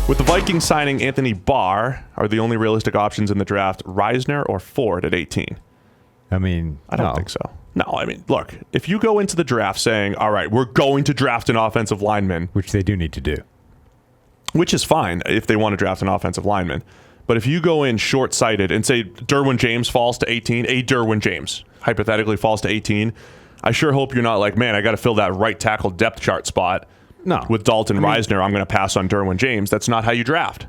With the Vikings signing Anthony Barr, are the only realistic options in the draft Reisner or Ford at 18? I mean, I don't think so. No, I mean, look, if you go into the draft saying, all right, we're going to draft an offensive lineman. Which they do need to do. Which is fine if they want to draft an offensive lineman. But if you go in short-sighted and say Derwin James falls to 18, Derwin James hypothetically falls to 18, I sure hope you're not like, man, I got to fill that right tackle depth chart spot. No. With Dalton Reisner, I'm going to pass on Derwin James. That's not how you draft.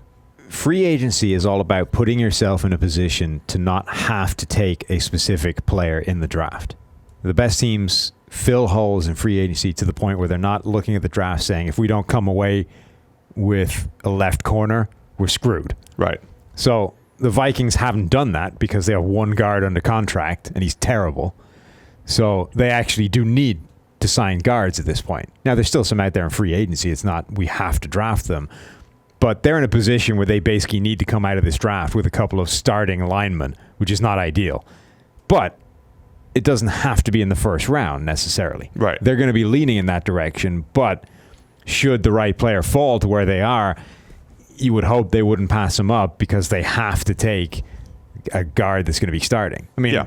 Free agency is all about putting yourself in a position to not have to take a specific player in the draft. The best teams fill holes in free agency to the point where they're not looking at the draft saying, if we don't come away with a left corner, we're screwed. Right. So the Vikings haven't done that because they have one guard under contract, and he's terrible. So they actually do need to sign guards at this point. Now, there's still some out there in free agency. It's not we have to draft them. But they're in a position where they basically need to come out of this draft with a couple of starting linemen, which is not ideal. But it doesn't have to be in the first round necessarily. Right. They're going to be leaning in that direction, but should the right player fall to where they are, you would hope they wouldn't pass him up because they have to take a guard that's going to be starting. I mean,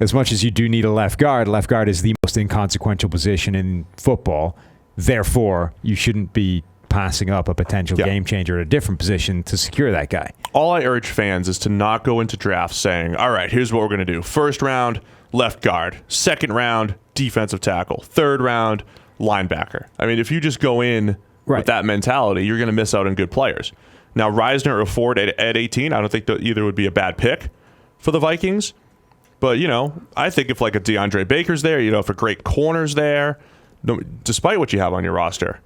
as much as you do need a left guard is the most inconsequential position in football. Therefore, you shouldn't be passing up a potential game changer at a different position to secure that guy. All I urge fans is to not go into drafts saying, all right, here's what we're going to do. First round, left guard. Second round, defensive tackle. Third round, linebacker. I mean, if you just go in with that mentality, you're going to miss out on good players. Now, Reisner or Ford at 18, I don't think that either would be a bad pick for the Vikings. But, I think if like a DeAndre Baker's there, if a great corner's there, despite what you have on your roster,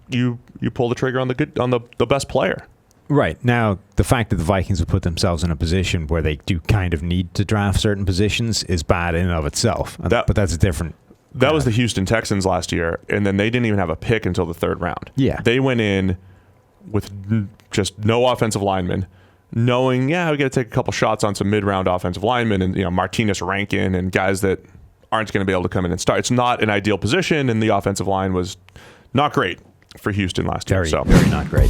you pull the trigger on the best player. Right. Now, the fact that the Vikings have put themselves in a position where they do kind of need to draft certain positions is bad in and of itself. But that's a different... That was the Houston Texans last year, and then they didn't even have a pick until the third round. Yeah. They went in with just no offensive linemen, knowing, we got to take a couple shots on some mid-round offensive linemen and, Martinez Rankin and guys that aren't going to be able to come in and start. It's not an ideal position, and the offensive line was not great for Houston last year. Very not great.